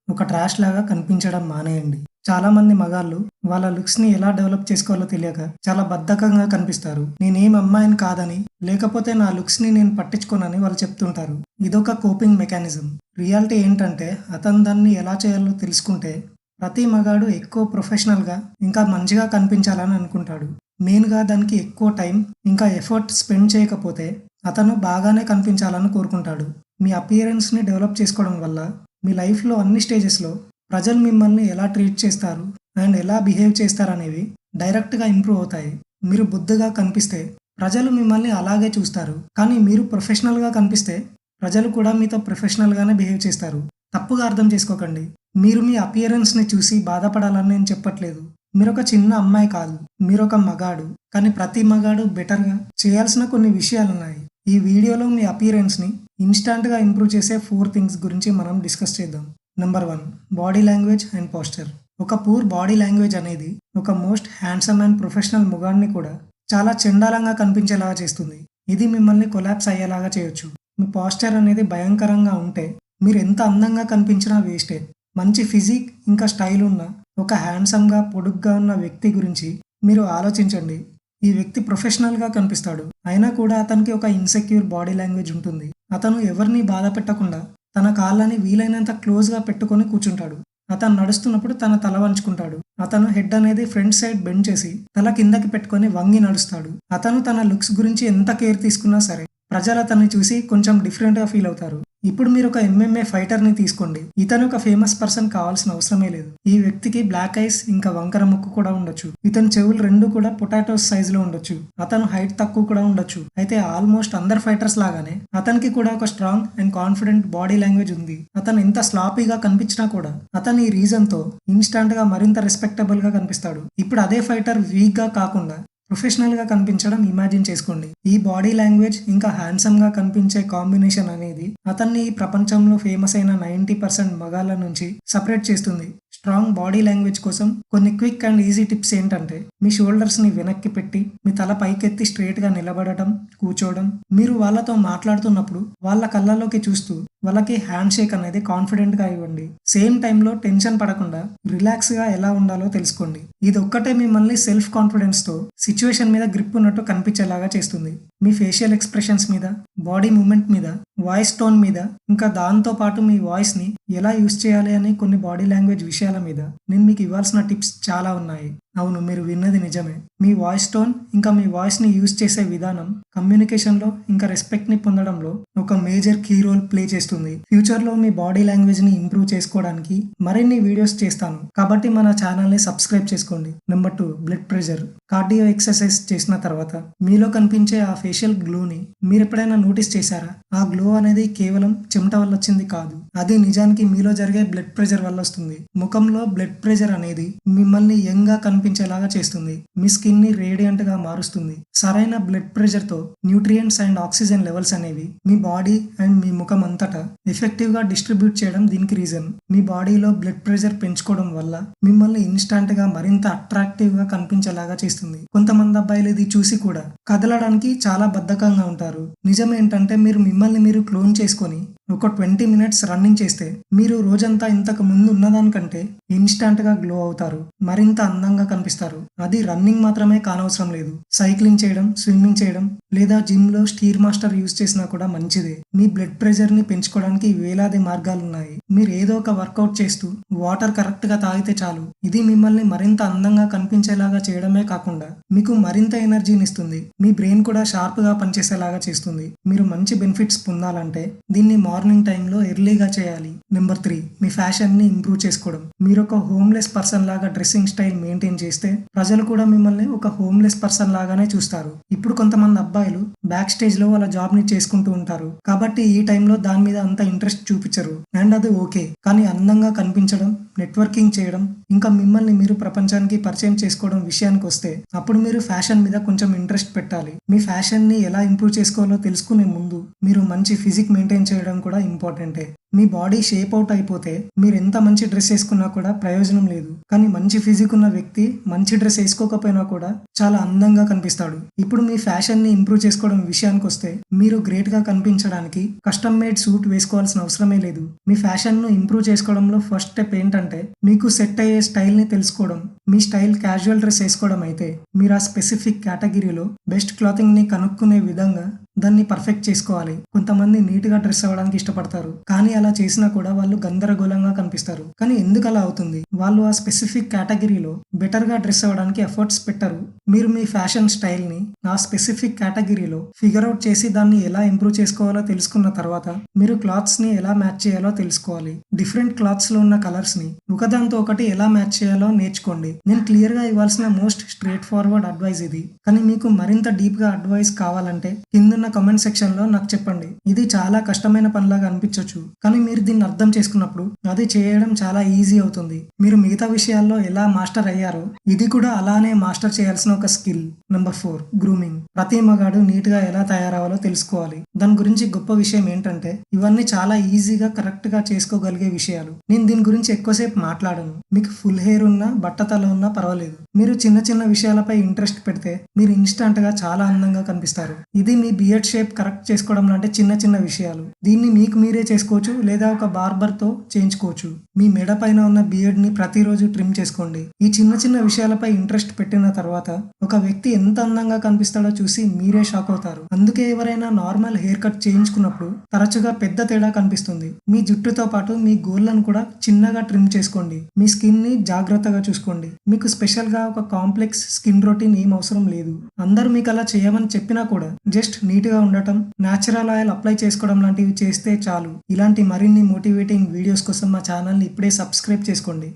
ఒక ట్రాష్ లాగా కనిపించడం మానేయండి. చాలా మంది మగాళ్ళు వాళ్ళ లుక్స్‌ని ఎలా డెవలప్ చేసుకోవాలో తెలియక చాలా బద్ధకంగా కనిపిస్తారు. నేనేం అమ్మాయిని కాదని, లేకపోతే నా లుక్స్‌ని నేను పట్టించుకోనని వాళ్ళు చెప్తుంటారు. ఇదొక కోపింగ్ మెకానిజం. రియాలిటీ ఏంటంటే అతను దాన్ని ఎలా చేయాలో తెలుసుకుంటే ప్రతి మగాడు ఎక్కువ ప్రొఫెషనల్‌గా ఇంకా మంచిగా కనిపించాలని అనుకుంటాడు. మెయిన్‌గా దానికి ఎక్కువ టైం ఇంకా ఎఫర్ట్ స్పెండ్ చేయకపోతే అతను బాగానే కనిపించాలని కోరుకుంటాడు. మీ అపియరెన్స్‌ని డెవలప్ చేసుకోవడం వల్ల మీ లైఫ్‌లో అన్ని స్టేజెస్‌లో ప్రజలు మిమ్మల్ని ఎలా ట్రీట్ చేస్తారు అండ్ ఎలా బిహేవ్ చేస్తారనేవి డైరెక్ట్‌గా ఇంప్రూవ్ అవుతాయి. మీరు బుద్ధిగా కనిపిస్తే ప్రజలు మిమ్మల్ని అలాగే చూస్తారు. కానీ మీరు ప్రొఫెషనల్‌గా కనిపిస్తే ప్రజలు కూడా మీతో ప్రొఫెషనల్‌గానే బిహేవ్ చేస్తారు. తప్పుగా అర్థం చేసుకోకండి. మీరు మీ అపియరెన్స్‌ని చూసి బాధపడాలని నేను చెప్పట్లేదు. మీరొక చిన్న అమ్మాయి కాదు. మీరొక మగాడు. కానీ ప్రతి మగాడు బెటర్‌గా చేయాల్సిన కొన్ని విషయాలున్నాయి. ఈ వీడియోలో మీ అపియరెన్స్‌ని ఇన్‌స్టాంట్‌గా ఇంప్రూవ్ చేసే 4 థింగ్స్ గురించి మనం డిస్కస్ చేద్దాం. Number 1 body language and posture. ఒక పూర్ బాడీ లాంగ్వేజ్ అనేది ఒక మోస్ట్ హ్యాండ్సమ్ అండ్ ప్రొఫెషనల్ మొగాడిని కూడా చాలా చెండాలంగా కనిపించేలాగా చేస్తుంది. ఇది మిమ్మల్ని కొలాప్స్ అయ్యేలాగా చేయొచ్చు. మీ పోస్చర్ అనేది భయంకరంగా ఉంటే మీరు ఎంత అందంగా కనిపించినా వేస్టే. మంచి ఫిజిక్ ఇంకా స్టైల్ ఉన్న ఒక హ్యాండ్సమ్‌గా, పొడుగ్గా ఉన్న వ్యక్తి గురించి మీరు ఆలోచించండి. ఈ వ్యక్తి ప్రొఫెషనల్‌గా కనిపిస్తాడు. అయినా కూడా అతనికి ఒక ఇన్‌సెక్యూర్ బాడీ లాంగ్వేజ్ ఉంటుంది. అతను ఎవరిని బాధ పెట్టకుండా తన కాళ్ళని వీలైనంత క్లోజ్‌గా పెట్టుకొని కూర్చుంటాడు. అతను నడుస్తున్నప్పుడు తన తల వంచుకుంటాడు. అతను హెడ్ అనేది ఫ్రంట్ సైడ్ బెండ్ చేసి తల కిందకి పెట్టుకొని వంగి నడుస్తాడు. అతను తన లుక్స్ గురించి ఎంత కేర్ తీసుకున్నా సరే ప్రజలు అతన్ని చూసి కొంచెం డిఫరెంట్‌గా ఫీల్ అవుతారు. ఇప్పుడు మీరు ఒక ఎంఎంఏ ఫైటర్‌ని తీసుకోండి. ఇతను ఒక ఫేమస్ పర్సన్ కావాల్సిన అవసరమే లేదు. ఈ వ్యక్తికి బ్లాక్ ఐస్ ఇంకా వంకర ముక్కు కూడా ఉండొచ్చు. ఇతని చెవులు 2 కూడా పొటాటోస్ సైజులో ఉండొచ్చు. అతను హైట్ తక్కువ కూడా ఉండొచ్చు. అయితే ఆల్మోస్ట్ అందరు ఫైటర్స్ లాగానే అతనికి కూడా ఒక strong and confident body language ఉంది. అతను ఎంత స్లాపీగా కనిపించినా కూడా అతను ఈ రీజన్‌తో ఇన్‌స్టాంట్‌గా మరింత రెస్పెక్టబుల్‌గా కనిపిస్తాడు. ఇప్పుడు అదే ఫైటర్ వీక్‌గా కాకుండా ప్రొఫెషనల్‌గా కనిపించడం ఇమాజిన్ చేసుకోండి. ఈ బాడీ లాంగ్వేజ్ ఇంకా హ్యాండ్సమ్‌గా కనిపించే కాంబినేషన్ అనేది అతన్ని ఈ ప్రపంచంలో ఫేమస్ అయిన 90% మగాళ్ళ నుంచి సెపరేట్ చేస్తుంది. స్ట్రాంగ్ బాడీ లాంగ్వేజ్ కోసం కొన్ని క్విక్ అండ్ ఈజీ టిప్స్ ఏంటంటే మీ షోల్డర్స్‌ని వెనక్కి పెట్టి మీ తల పైకెత్తి స్ట్రెయిట్‌గా నిలబడటం, కూర్చోవడం. మీరు వాళ్ళతో మాట్లాడుతున్నప్పుడు వాళ్ళ కళ్ళలోకి చూస్తూ వాళ్ళకి హ్యాండ్ షేక్ అనేది కాన్ఫిడెంట్‌గా ఇవ్వండి. సేమ్ టైంలో టెన్షన్ పడకుండా రిలాక్స్‌గా ఎలా ఉండాలో తెలుసుకోండి. ఇదొక్కటే మిమ్మల్ని సెల్ఫ్ కాన్ఫిడెన్స్‌తో సిట్యుయేషన్ మీద గ్రిప్ ఉన్నట్టు కనిపించేలాగా చేస్తుంది. మీ ఫేషియల్ ఎక్స్‌ప్రెషన్స్ మీద, బాడీ మూవ్‌మెంట్ మీద, వాయిస్ టోన్ మీద, ఇంకా దాంతో పాటు మీ వాయిస్‌ని ఎలా యూజ్ చేయాలి అని కొన్ని బాడీ లాంగ్వేజ్ విషయాల మీద నేను మీకు ఇవ్వాల్సిన టిప్స్ చాలా ఉన్నాయి. అవును, మీరు విన్నది నిజమే. మీ వాయిస్ టోన్ ఇంకా మీ వాయిస్‌ని యూజ్ చేసే విధానం కమ్యూనికేషన్‌లో ఇంకా రెస్పెక్ట్‌ని పొందడంలో ఒక మేజర్ కీ రోల్ ప్లే చేస్తుంది. ఫ్యూచర్‌లో మీ బాడీ లాంగ్వేజ్‌ని ఇంప్రూవ్ చేసుకోవడానికి మరిన్ని వీడియోస్ చేస్తాను. కాబట్టి మన ఛానల్‌ని సబ్స్క్రైబ్ చేసుకోండి. Number 2 blood pressure. Cardio exercise చేసిన తర్వాత మీలో కనిపించే ఆ ఫేషియల్ గ్లోని మీరు ఎప్పుడైనా నోటీస్ చేశారా? ఆ గ్లో అనేది కేవలం చెమట వల్ల వచ్చింది కాదు. అది నిజానికి మీలో జరిగే బ్లడ్ ప్రెషర్ వల్ల వస్తుంది. ముఖంలో బ్లడ్ ప్రెషర్ అనేది మిమ్మల్ని యంగ్‌గా కనిపించేలాగా చేస్తుంది. మీ స్కిన్ ని రేడియంట్ గా మారుస్తుంది. సరైన బ్లడ్ ప్రెషర్ తో న్యూట్రియంట్స్ అండ్ ఆక్సిజన్ లెవెల్స్ అనేవి మీ బాడీ అండ్ మీ ముఖం అంతటా ఎఫెక్టివ్ గా డిస్ట్రిబ్యూట్ చేయడం దీనికి రీజన్. మీ బాడీలో బ్లడ్ ప్రెషర్ పెంచుకోవడం వల్ల మిమ్మల్ని ఇన్స్టాంట్ గా మరింత అట్రాక్టివ్ గా కనిపించేలాగా చేస్తుంది. కొంతమంది అబ్బాయిలు ఇది చూసి కూడా కదలడానికి చాలా బద్ధకంగా ఉంటారు. నిజం ఏంటంటే మీరు మిమ్మల్ని మీరు క్లోన్ చేసుకొని ఒక 20 మినిట్స్ రన్నింగ్ చేస్తే మీరు రోజంతా ఇంతకు ముందు ఉన్నదానికంటే ఇన్స్టాంట్ గా గ్లో అవుతారు. మరింత అందంగా కనిపిస్తారు. అది రన్నింగ్ మాత్రమే కానవసరం లేదు. సైక్లింగ్ చేయడం, స్విమ్మింగ్ చేయడం లేదా జిమ్ లో స్టీర్ మాస్టర్ యూజ్ చేసినా కూడా మంచిదే. మీ బ్లడ్ ప్రెషర్ ని పెంచుకోవడానికి వేలాది మార్గాలున్నాయి. మీరు ఏదో ఒక వర్కౌట్ చేస్తూ వాటర్ కరెక్ట్ గా తాగితే చాలు. ఇది మిమ్మల్ని మరింత అందంగా కనిపించేలాగా చేయడమే కాకుండా మీకు మరింత ఎనర్జీని ఇస్తుంది. మీ బ్రెయిన్ కూడా షార్ప్ గా పనిచేసేలాగా చేస్తుంది. మీరు మంచి బెనిఫిట్స్ పొందాలంటే దీన్ని మార్నింగ్ టైంలో ఎర్లీగా చేయాలి. నెంబర్ 3 మీ ఫ్యాషన్ ని ఇంప్రూవ్ చేసుకోవడం. మీరు ఒక హోమ్లెస్ పర్సన్ లాగా డ్రెస్సింగ్ స్టైల్ మెయింటైన్ చేస్తే ప్రజలు కూడా మిమ్మల్ని ఒక హోమ్లెస్ పర్సన్ లాగానే చూస్తారు. ఇప్పుడు కొంతమంది అబ్బాయిలు బ్యాక్ స్టేజ్ లో వాళ్ళ జాబ్ ని చేసుకుంటూ ఉంటారు. కాబట్టి ఈ టైంలో దాని మీద అంత ఇంట్రెస్ట్ చూపించరు. అండ్ అది ఓకే. కానీ అందంగా కనిపించడం, నెట్వర్కింగ్ చేయడం, ఇంకా మిమ్మల్ని మీరు ప్రపంచానికి పరిచయం చేసుకోవడం విషయానికి వస్తే అప్పుడు మీరు ఫ్యాషన్ మీద కొంచెం ఇంట్రెస్ట్ పెట్టాలి. మీ ఫ్యాషన్ ని ఎలా ఇంప్రూవ్ చేసుకోవాలో తెలుసుకునే ముందు మీరు మంచి ఫిజిక్ మెయింటైన్ చేయడం కూడా ఇంపార్టెంటే. మీ బాడీ షేప్ అవుట్ అయిపోతే మీరు ఎంత మంచి డ్రెస్ వేసుకున్నా కూడా ప్రయోజనం లేదు. కానీ మంచి ఫిజిక్ ఉన్న వ్యక్తి మంచి డ్రెస్ వేసుకోకపోయినా కూడా చాలా అందంగా కనిపిస్తాడు. ఇప్పుడు మీ ఫ్యాషన్ ని ఇంప్రూవ్ చేసుకోవడం విషయానికి వస్తే మీరు గ్రేట్ గా కనిపించడానికి కస్టమ్ మేడ్ సూట్ వేసుకోవాల్సిన అవసరమే లేదు. మీ ఫ్యాషన్ ను ఇంప్రూవ్ చేసుకోవడంలో ఫస్ట్ స్టెప్ ఏంటంటే మీకు సెట్ అయ్యే స్టైల్ ని తెలుసుకోవడం. మీ స్టైల్ క్యాజువల్ డ్రెస్ వేసుకోవడం అయితే మీరు ఆ స్పెసిఫిక్ కేటగిరీలో బెస్ట్ క్లాతింగ్ ని కనుక్కునే విధంగా దాన్ని పర్ఫెక్ట్ చేసుకోవాలి. కొంతమంది నీట్ గా డ్రెస్ అవ్వడానికి ఇష్టపడతారు, కానీ అలా చేసినా కూడా వాళ్ళు గందరగోళంగా కనిపిస్తారు. కానీ ఎందుకు అలా అవుతుంది? వాళ్ళు ఆ స్పెసిఫిక్ కేటగిరీలో బెటర్ గా డ్రెస్ అవ్వడానికి ఎఫర్ట్స్ పెట్టరు. మీరు మీ ఫ్యాషన్ స్టైల్ ని ఆ స్పెసిఫిక్ కేటగిరీలో ఫిగర్ అవుట్ చేసి దాన్ని ఎలా ఇంప్రూవ్ చేసుకోవాలో తెలుసుకున్న తర్వాత మీరు క్లాత్స్ ని ఎలా మ్యాచ్ చేయాలో తెలుసుకోవాలి. డిఫరెంట్ క్లాత్స్ లో ఉన్న కలర్స్ ని ఒకదాంతో ఒకటి ఎలా మ్యాచ్ చేయాలో నేర్చుకోండి. నేను క్లియర్ గా ఇవ్వాల్సిన మోస్ట్ స్ట్రేట్ ఫార్వర్డ్ అడ్వైస్ ఇది. కానీ మీకు మరింత డీప్ గా అడ్వైస్ కావాలంటే కింద కమెంట్ సెక్షన్ లో నాకు చెప్పండి. ఇది చాలా కష్టమైన పనిలాగా అనిపించవచ్చు, కానీ మీరు దీన్ని అర్థం చేసుకున్నప్పుడు అది చేయడం చాలా ఈజీ అవుతుంది. మీరు మిగతా విషయాల్లో ఎలా మాస్టర్ అయ్యారో ఇది కూడా అలానే మాస్టర్ చేయాల్సిన ఒక స్కిల్. Number 4, grooming. ప్రతి మగాడు నీట్ గా ఎలా తయారవ్వాలో తెలుసుకోవాలి. దాని గురించి గొప్ప విషయం ఏంటంటే ఇవన్నీ చాలా ఈజీగా కరెక్ట్ గా చేసుకోగలిగే విషయాలు. నేను దీని గురించి ఎక్కువసేపు మాట్లాడను. మీకు ఫుల్ హెయిర్ ఉన్నా బట్టతల ఉన్నా పర్వాలేదు. మీరు చిన్న చిన్న విషయాలపై ఇంట్రెస్ట్ పెడితే మీరు ఇన్స్టంట్ గా చాలా అందంగా కనిపిస్తారు. ఇది మీ బియర్డ్ షేప్ కరెక్ట్ చేసుకోవడం లాంటి చిన్న చిన్న విషయాలు. దీన్ని మీకు మీరే చేసుకోవచ్చు లేదా ఒక బార్బర్ తో చేయించుకోవచ్చు. మీ మెడ పైన ఉన్న బియర్డ్ ని ప్రతిరోజు ట్రిమ్ చేసుకోండి. ఈ చిన్న చిన్న విషయాలపై ఇంట్రెస్ట్ పెట్టిన తర్వాత ఒక వ్యక్తి ఎంత అందంగా కనిపిస్తాడో చూసి మీరే షాక్ అవుతారు. అందుకే ఎవరైనా నార్మల్ హెయిర్ కట్ చేయించుకున్నప్పుడు తరచుగా పెద్ద తేడా కనిపిస్తుంది. మీ జుట్టుతో పాటు మీ గోళ్ళను కూడా చిన్నగా ట్రిమ్ చేసుకోండి. మీ స్కిన్ ని జాగ్రత్తగా చూసుకోండి. మీకు స్పెషల్ గా ఒక కాంప్లెక్స్ స్కిన్ రొటీన్ ఏం అవసరం లేదు. అందరూ మీకు అలా చేయమని చెప్పినా కూడా జస్ట్ నీట్ గా ఉండటం, న్యాచురల్ ఆయిల్ అప్లై చేసుకోవడం లాంటివి చేస్తే చాలు. ఇలాంటి మరిన్ని మోటివేటింగ్ వీడియోస్ కోసం మా ఛానల్ ని ఇప్పుడే సబ్స్క్రైబ్ చేసుకోండి.